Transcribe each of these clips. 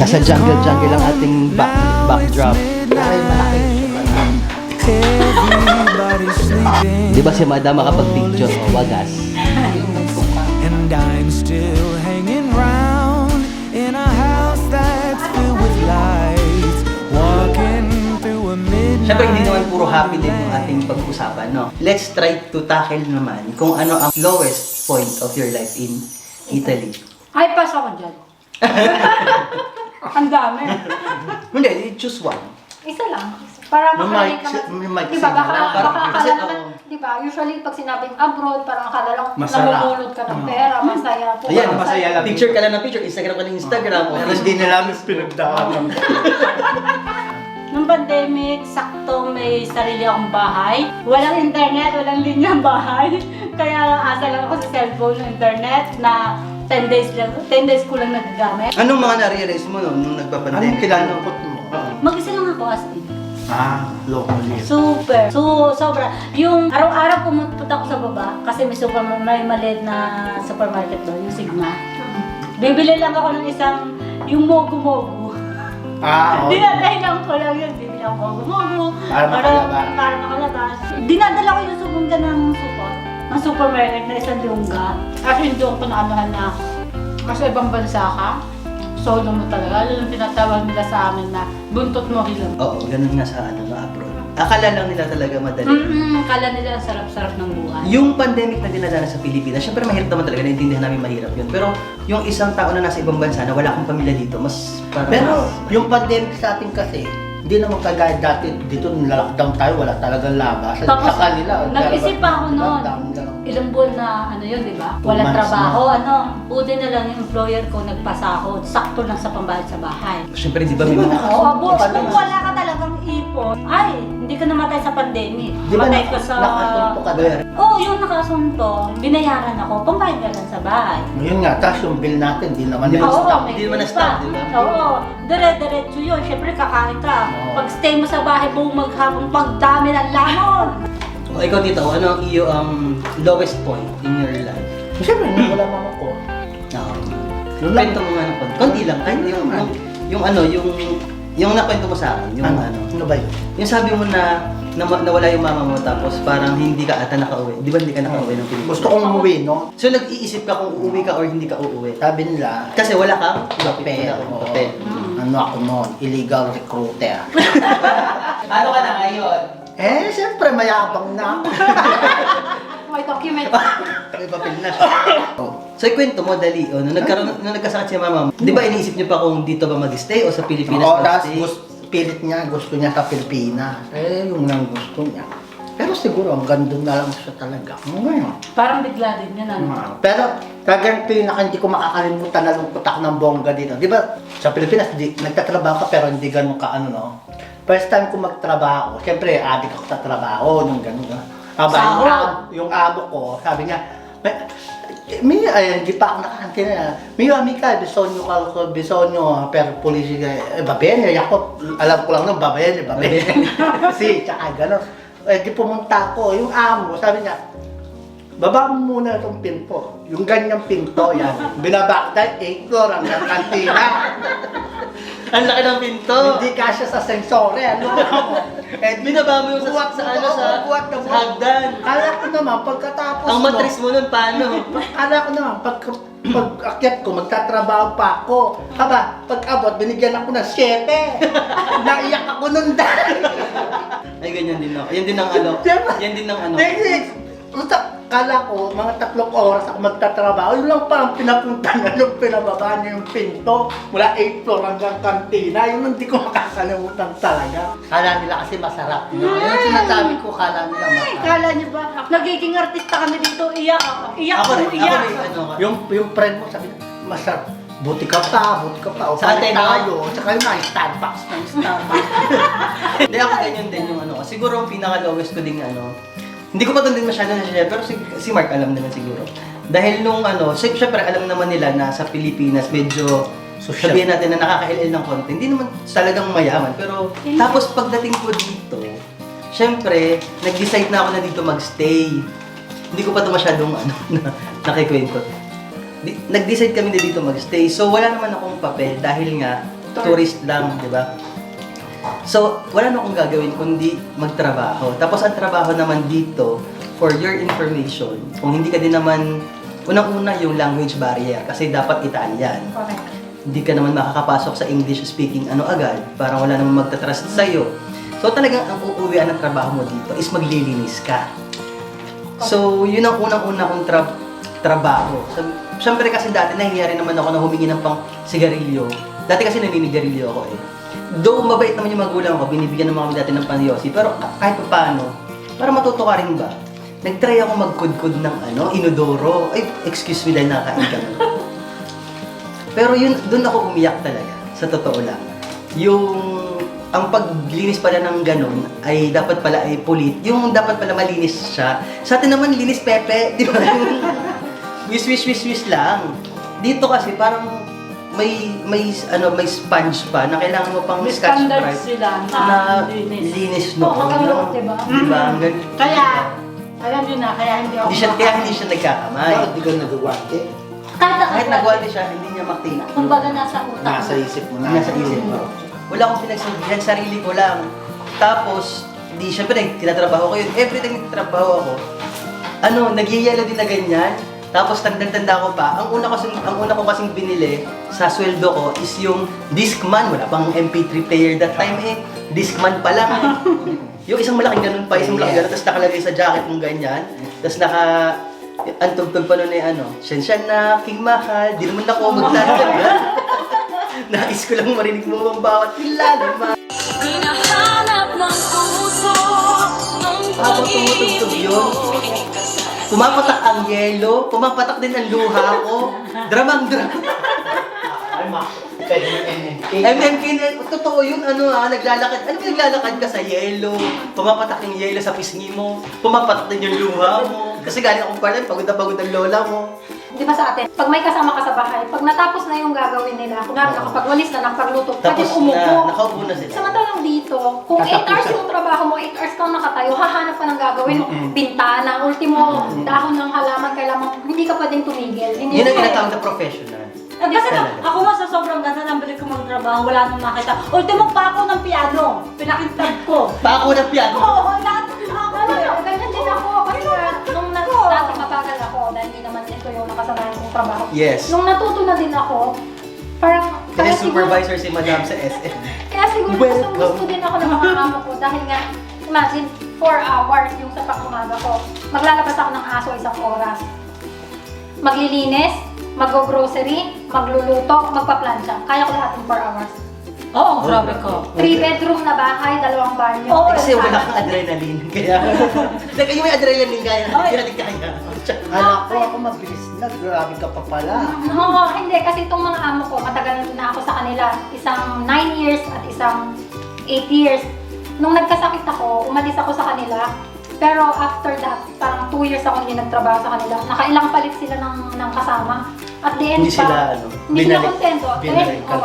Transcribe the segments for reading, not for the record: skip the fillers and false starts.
Nasa jungle ang ating backdrop. Ay, malaki. Di ba si Madam makapag-picture? O, wagas. And I'm still hanging round in a house that's filled with lights, walking through a midnight. Siyempre, hindi naman puro happy din yung ating pag-usapan, no? Let's try to tackle naman kung ano ang lowest point of your life in Italy. Ay, pass ako dyan. Ang dami. Hindi, choose one. Isa lang. Para May makarinig ka. mic Diba, baka signal. akala Kasi, naman, diba, usually pag sinabing abroad, parang akala lang Masarap. namumulot ka ng pera, masaya po. Ayan, masaya lang. picture ka lang ng picture, Instagram ka ng Instagram. o Pero hindi nila namin pinagdaanan. Nung pandemic, sakto may sarili akong bahay. Walang internet, walang linyang bahay. Kaya asa lang ako sa cellphone ng internet na 10 days ko lang nagagamit. Anong mga na-realize mo nung nagpa-pandemic? Anong kinalungkot mo? Mag-isa lang ako as in. Locally. Super. Sobra. Yung araw-araw pumunta ako sa baba kasi may maliit na supermarket doon, yung Sigma. Bibili lang ako ng isang, yung mogu-mogu. Dinadahin lang ko lang yun. Bibili ako mogu-mogu. Para makalabas. Para makalabas. Dinadala ko yung subunga ng supermarket na isang lungga. Kasi doon ko naanohan na kasi ibang bansa ka. Solo mo talaga. Lalo yung tinatawag nila sa amin na buntot mo hilang. Oo, ganun nga sa abroad. Akala lang nila talaga madali. Kala nila ang sarap-sarap ng buhay. Yung pandemic na dinadala sa Pilipinas, syempre mahirap naman talaga, naiintindihan namin mahirap yun. Pero yung isang tao na nasa ibang bansa na wala akong pamilya dito, mas parang... Pero yung pandemic sa atin kasi, hindi naman kagaya dati dito nung lockdown tayo, wala talagang labas. Tapos, sa kanila, nag-isip pa ako noon. lockdown lang. Ilang buwan na yun, di ba? 2 Walang months trabaho, buti na lang yung employer ko nagpasahod. Sakto lang sa pambayad sa bahay. Syempre, di ba may mga... Oo, kung wala ka talagang ipon, ay, hindi ka namatay sa pandemic. Di ba Matay ka sa... nakasunto ka Bayar. na? Oo, yung nakasunto, binayaran ako, pambayad ka lang sa bahay. Ngayon nga, tapos yung bill natin, di naman Hindi na naman Oo, stop, may hindi naman bill na-stop, pa. di ba? Oo, diretso yun. Siyempre, kakain ka. Oo. Pag stay mo sa bahay, buong maghapon, pagdami ng lamon. O, ikaw dito, ano ang iyo lowest point in your life? Siyempre, nung wala mama ko. Yun lang. Kwento mo nga ng konti lang, kahit yung nakwento mo sa akin, yung Ano ba yun? yung sabi mo na nawala yung mama mo tapos parang hindi ka ata nakauwi. Di ba hindi ka nakauwi ng Pilipinas? Gusto kong umuwi, no? So nag-iisip ka kung uuwi ka or hindi ka uuwi. Sabi nila, Kasi wala kang papel. wala kang Oo. papel. Ano ako noon? Illegal recruiter. Ano ka na ngayon? Siyempre, mayabang na ako. May document. May papel na siya. So ikwento mo dali, nung nagkasakit si mama mo, di ba iniisip niyo pa kung dito ba mag-stay o sa Pilipinas Oo, tapos mag-stay? gusto niya sa Pilipinas. Yung nang gusto niya. Pero siguro, hanggang doon na lang siya talaga. Ngayon. Parang bigla din yun, ano? Pero, talagang pinaka hindi ko makakalimutan na lungkot ako ng bongga dito. Di ba, sa Pilipinas, nagtatrabaho ka pero hindi ganun ka, no? First time ko magtrabaho, siyempre, adik ako sa trabaho, nung ganun. Yung amo ko, sabi niya, hindi pa ako nakakantin na. Miyo, amica, bisogno per polisi. Va bene, ako, alam ko lang nung, va bene. Kasi, tsaka gano'n. Di pumunta ako, yung amo, sabi niya, baba mo muna itong pinto. Yung ganyang pinto, yan. Binaba, dahil 8 floor hanggang kantina. Ang laki ng pinto! Hindi kasya sa sensore, ano? Binaba mo yung sa hagdan. Kala ko naman, pagkatapos Ang matris mo nun, paano? Kala ko naman, pag-akyat ko, magtatrabaho pa ako. Pag abot, binigyan ako ng 7. Naiyak ako nun dahil. Ay, ganyan din ako. Yan din ang Yan din ang Kala ko, mga 3 oras ako magtatrabaho. Yun lang parang pinapunta na nung pinababa niya yung pinto. Mula 8 floor hanggang kantina. Yun hindi ko makakalimutan talaga. Kala nila kasi masarap. Yung sinasabi ko, kala nila Ay, masarap. kala niyo ba? Nagiging artista kami dito, iyak ako. Iyak Ako ako, rin, iyak. Yung friend mo sabi niya, masarap. Buti ka pa. O, Sa atin, tayo. Tsaka yun na, Starbucks. Hindi ako ganyan din yung siguro ang pinaka-lowest ko ding hindi ko pa doon din masyado na-share, pero si Mark alam naman siguro. Dahil nung syempre alam naman nila na sa Pilipinas medyo sabihin natin na nakaka-LL ng konti. Hindi naman talagang mayaman, pero tapos pagdating ko dito, syempre nag-decide na ako na dito mag-stay. Hindi ko pa ito masyadong nakikwento. Nag-decide kami na dito mag-stay. So wala naman akong papel dahil nga tourist lang, di ba? So, wala na akong gagawin kundi magtrabaho. Tapos ang trabaho naman dito, for your information, kung hindi ka din naman, unang-una yung language barrier kasi dapat Italian. Correct. Hindi ka naman makakapasok sa English speaking agad, parang wala namang magtatrust sa'yo. So talagang ang uuwian ng trabaho mo dito is maglilinis ka. So yun ang unang-una kong trabaho. So, syempre kasi dati nahihiya naman ako na humingi ng pang sigarilyo. Dati kasi naninigarilyo ako eh. Though mabait naman yung magulang ko, binibigyan naman kami dati ng panyosi, pero kahit pa paano, para matuto ka rin ba? Nag-try ako magkudkod ng inodoro. Ay, excuse me dahil nakakain ka. Pero yun, doon ako umiyak talaga, sa totoo lang. Ang paglinis pala ng ganun ay dapat pala ay pulit. Yung dapat pala malinis siya. Sa atin naman, linis pepe, di ba? Wish lang. Dito kasi parang may sponge pa na kailangan mo pang May scotch standard brite sila na linis. linis Oo, noon. makalulok, diba? Diba? Hanggang, Kaya, alam nyo na, kaya hindi ako kaya hindi siya nagkakamay. Bakit di ka nagawante? Kahit nagwante siya, hindi niya makita. Kumbaga nasa utak. Nasa isip mo na. Nasa isip mo. Wala akong pinagsabihan, sarili ko lang. Tapos, syempre, tinatrabaho ko yun. Every time nagtatrabaho ako, nagyayelo din na ganyan. Tapos, tanda ko pa, ang una ko kasing binili sa sweldo ko is yung Discman. Wala pang MP3 player that time Discman pa lang. Yung isang malaking ganun pa, isang malaking ganun, tapos nakalagay sa jacket mong ganyan. Tapos ang tugtog pa nun ay Sensya na, king mahal, di naman ako magtatagal. Nais ko lang marinig mo ang bawat kilala. Hinahanap ng puso ang Habang tumutugtog yun, pumapatak ang yelo, pumapatak din ang luha ko. Dramang-drama. Ay, pwede ng MMK. MMK na, totoo yun, naglalakad. Ano naglalakad ka sa yelo? Pumapatak yung yelo sa pisngi mo. Pumapatak din yung luha mo. Kasi galing akong parang pagod na pagod ang lola mo. Di ba sa atin, pag may kasama ka sa bahay, pag natapos na yung gagawin nila, kunwari nakapagwalis na, nakapagluto, pwede Tapos umupo. nakaupo na sila. Samantalang dito, kung 8 hours yung trabaho mo, 8 hours kang nakatayo, hahanap ka ng gagawin mo. Bintana, ultimo, dahon ng halaman, kailangan, hindi ka pwedeng tumigil. Hindi Yun ang mo tinatawag na professional. Kasi Talaga. ako nga sa sobrang ganda ng balik ko magtrabaho, wala nang makita. Ultimo pa ako ng piano, pinakintag ko. Pako ng piano. Oo, nakatag ako. Ganyan din ako. Kasi nung dati mabagal ako, dahil hindi naman ito yung nakasanayan kong trabaho. Yes. Nung natuto na din ako, parang, Kasi siguro- supervisor si Madam sa SM. Kaya siguro gusto din ako ng mga amo ko dahil nga, imagine, 4 hours yung sa pang-umaga ko. Maglalabas ako ng aso 1 oras. Maglilinis, mag-grocery, magluluto, magpa-plancha. Kaya ko lahat in 4 hours. Oo, grabe ko. 3 bedroom na bahay, 2 banyo. Oo, Kasi wala kang adrenaline. Kaya, yung may adrenaline kaya, hindi natin kaya. Alam ko, ako mabilis na. Grabe ka pa pala. Oo, hindi. Kasi itong mga amo ko, matagal na ako sa kanila. Isang 9 years at isang 8 years. Nung nagkasakit ako, umalis ako sa kanila. Pero after that, parang 2 years ako hindi nagtrabaho sa kanila. Nakailang palit sila ng kasama. At the end Hindi sila, hindi sila binalik- kontento. binalik ka.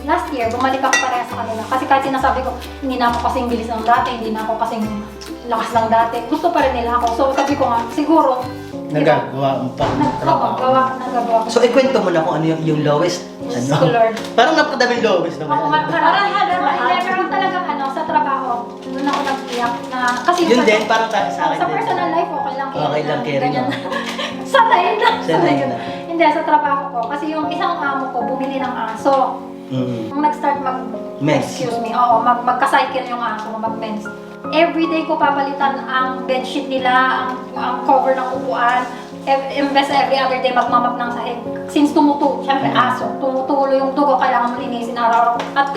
Last year, bumalik ako pareha sa kanila. Kasi kahit sinasabi ko, hindi na ako kasing bilis ng dati, hindi na ako kasing lakas ng dati. Gusto pa rin nila ako. So sabi ko nga, siguro, Nagagawa mo pa ang trabaho. nagagawa ko. So, ikwento mo na kung ano yung lowest. Diyos ko, Lord. Parang napakadaming lowest naman. Oo, parang meron talagang sa trabaho, doon ako nag-iyak na, kasi Yun sa- din, parang sa akin sa din. personal life, okay lang. Okay lang, carry Ganyan. lang. Sanay na. Sanay na. Hindi, sa trabaho ko. Kasi yung isang amo ko, bumili ng aso. Mm. Nung nag-start Mens. magka-cycle yung aso, mag-mens. Everyday ko papalitan ang bedsheet nila, ang cover ng upuan. Imbes every other day magmamap ng sahig. Since syempre aso, tumutulo yung dugo, kailangan mo linisin araw-araw. At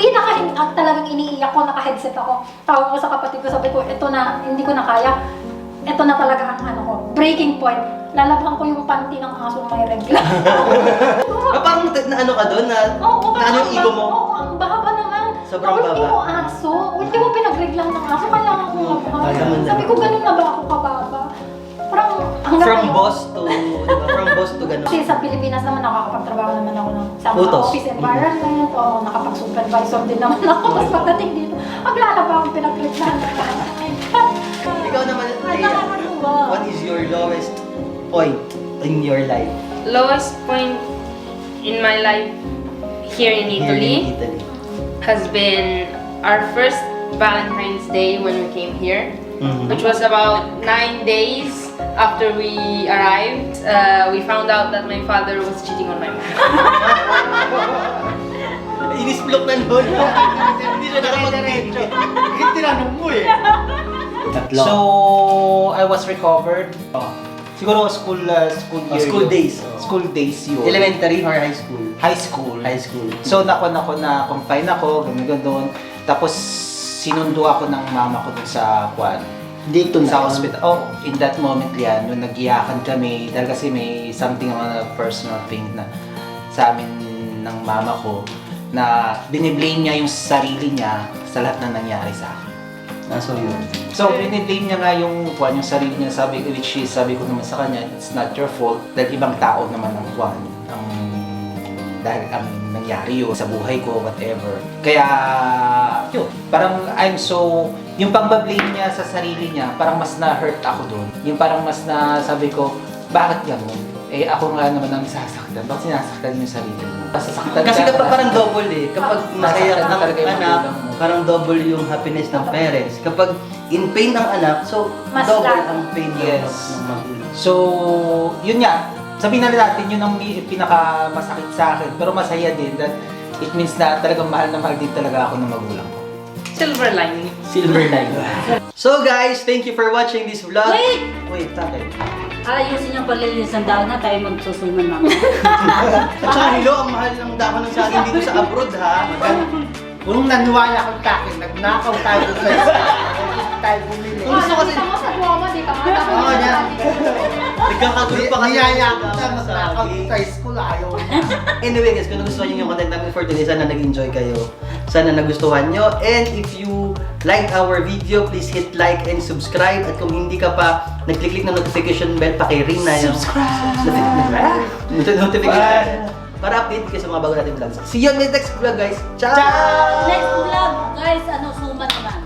talagang iniiyak ko, naka-headset ako. Tawag ko sa kapatid ko, sabi ko, ito na, hindi ko na kaya. Ito na talaga ang breaking point. Lalabhan ko yung panty ng aso na may regla. Parang na ka doon, na ano yung ego mo? Oo, ang baba naman. Sobrang baba. Ultimo aso. Ultimo pinagreglan ng aso. Kailangan ko mababa. Naman. Sabi ko, ganun na ba ako kababa? Parang hanggang From ngayon. boss to, diba? From boss to gano'n. Kasi sa Pilipinas naman nakakapagtrabaho naman ako ng sa mga Utos. office environment o nakapag-supervisor din naman ako. Tapos pagdating dito, maglalaba akong pinagreglan ng aso. Ikaw naman, Ay, Leia, nakakatuwa. what is your lowest point in your life? Lowest point in my life here in Here in Italy. Italy. has been our first Valentine's Day when we came here, which was about 9 days after we arrived. We found out that my father was cheating on my mom. Inisplok na doon. Hindi siya nakapag-video. Tinanong mo eh. Tatlo. So, I was recovered. Siguro school year. School yun. days. School days yun. Elementary or high school? High school. High school. So, na-confine ako, gano'n. Tapos, sinundo ako ng mama ko dun sa Kwan. Dito na. Sa hospital. Oh, in that moment yan, nung nag-iyakan kami, dahil kasi may something on a personal thing na sa amin ng mama ko, na biniblame niya yung sarili niya sa lahat na nangyari sa akin. So yun. So, biniblame niya nga yung sarili niya, sabi ko naman sa kanya, it's not your fault, dahil ibang tao naman ang dahil ang nangyari yun sa buhay ko, whatever. Kaya, yun, parang yung pang-blame niya sa sarili niya, parang mas na-hurt ako doon. Yung parang mas na, sabi ko, bakit ganun? Eh, ako nga naman ang sasaktan. Bakit sinasaktan yung sarili mo? Sasaktan Kasi ka kapag na- parang double eh. Kapag masaya Nasaktan ang talaga yung anak, magulang mo. parang double yung happiness ng parents. Kapag in pain ng anak, so Mas double lalo. ang pain Yes. ng magulang. So, yun nga. Sabihin na natin, yun ang pinaka-masakit sa akin. Pero masaya din that it means na talagang mahal na mahal din talaga ako ng magulang ko. Silver lining. Silver line. So guys, thank you for watching this vlog. Wait! Wait, bakit? Ayusin yung paglilis ng dahon na tayo magsusuman mamaya. At saka hello, ang mahal ng dahon ng saging dito sa abroad ha. Kung naniwala ko sa akin, nagnakaw tayo sa hindi tayo bumili. Kung gusto kasi, Tama sa drama, di ka nga. Oo, yan. Nagkakagulo pa kasi. Niyaya ko ng na dahon ng magnakaw saging. sa school, ayaw niya. Anyway guys, kung nagustuhan nyo yung content namin for today, sana nag-enjoy kayo. Sana nagustuhan nyo. And if you like our video, please hit like and subscribe. At kung hindi ka pa nag-click ng notification bell, paki-ring na yung notification bell. Para update kayo sa mga bago natin vlogs. See you on the next vlog guys. Ciao! Next vlog, guys, suman naman.